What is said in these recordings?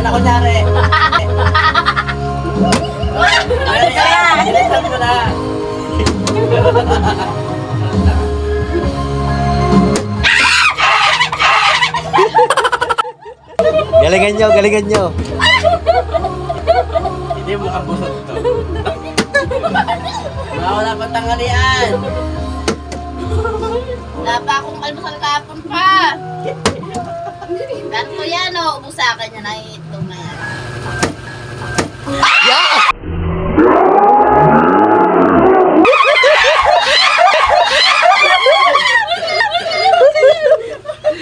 na kunyari. Bilisan mo na. Galingan nyo, galingan nyo. Hindi mo kabusot to. Wala pa tanghalian. Wala pa akong almusal kahapon pa. Ganto yan o, ubus sa akin yan ay itlog na yan.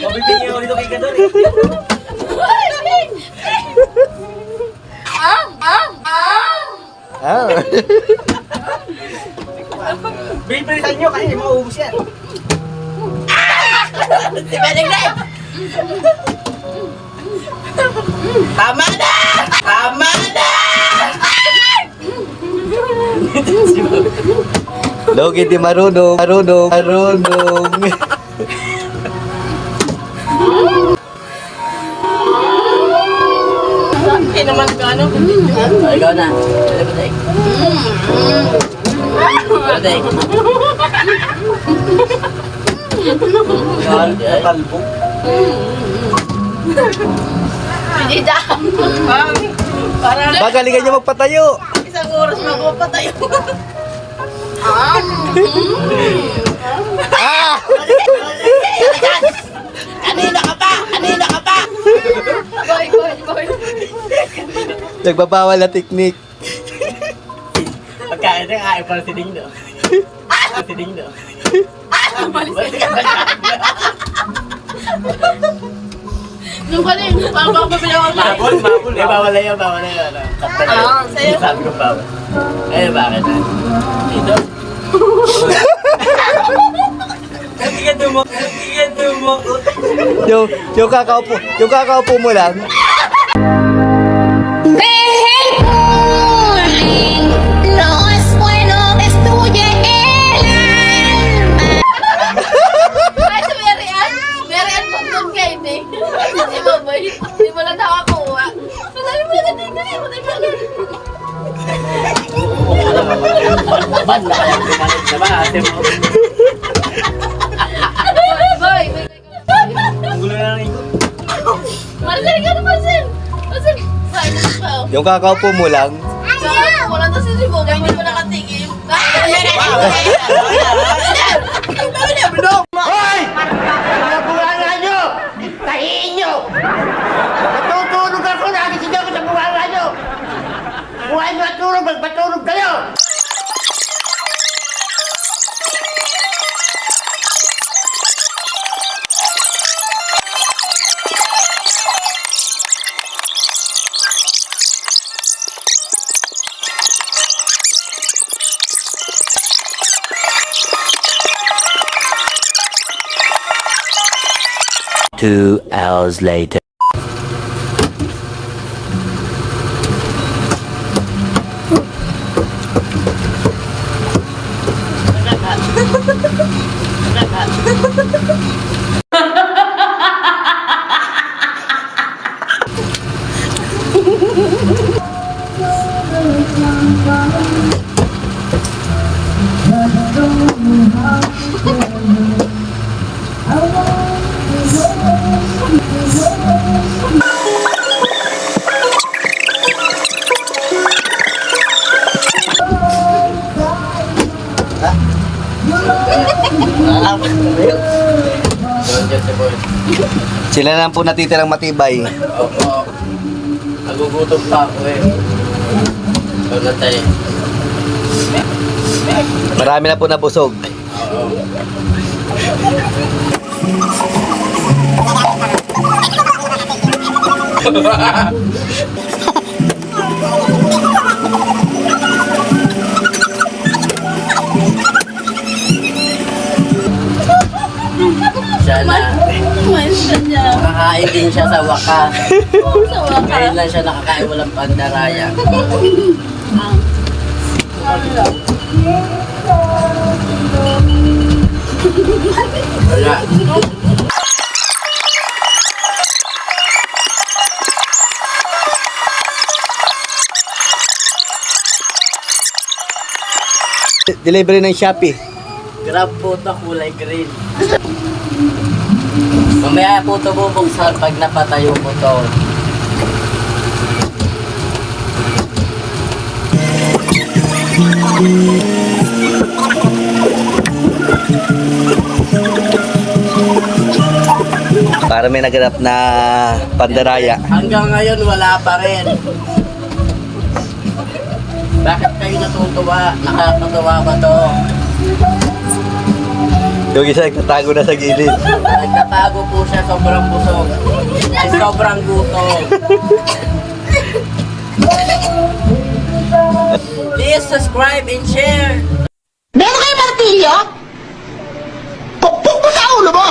Mabibigyan ko dito kay Kador eh. Ah. Bilisan nyo kasi mauubos yan. Si Benigay! Tama na! Tama na! Logi di marunong, marunong, marunong. Hindi naman ka ano? Ikaw na. Baday. Baday. Kalbo. Hindi da. Para Galingan nyo magpatayo. isang oras magpapatayo. Ah! Kanina ka pa! Kanina ka pa! Boy. Nagbabawal na teknik. Pagkain na kaya para si Dingdo. Si Dingdo. Nung pala yung papapabili ako tayo. Mabul. Eh, bawal na yun. Kapta na yun. Sa'yo. Sabi ko bawal. Eh, bakit? Dito. Hindi ka dumukot. Yung kakaupo mo lang. Ay, si Mary Ann. Mary Ann, pagod ka, hindi. Hindi mo, boy. Hindi mo lang nakakuha. Madali mo lang, dali mo. Ban na kaya pinalit na ba? Ate mo. Boy. Ang gulo na ng ikot. Marcel, ka na, Marcel. Marcel, silence pa. Yung kakaupo mo lang. Saka, wala na si Sibo. Hindi mo nakatigil. Hoy! Mga bunganga nyo! Tahiin nyo! Natutulog ako, nagising ako sa bunganga nyo! Buhay nyo at tulog, magpatulog kayo! Two hours later. Sila lang po natitirang matibay. Opo. Nagugutom pa ako eh. Ikaw na tayo. Marami na po nabusog. Oo. Siya na. Mindset niya. Nakakain din siya sa wakas. Sa waka. Ngayon lang siya nakakain walang pandaraya. Wala. Delivery ng Shopee. Grab po to, kulay green. Mamaya po ito bubuksan pag napatayo po to. Para may naganap na pandaraya. Hanggang ngayon wala pa rin. Bakit kayo natutuwa? Nakakatuwa ba to? Yung isa nagtatago na sa gilid. Nagtatago po siya, sobrang busog. Ay, sobrang gutom. Please subscribe and share. Meron kayo martilyo? Pukpuk mo sa ulo mo!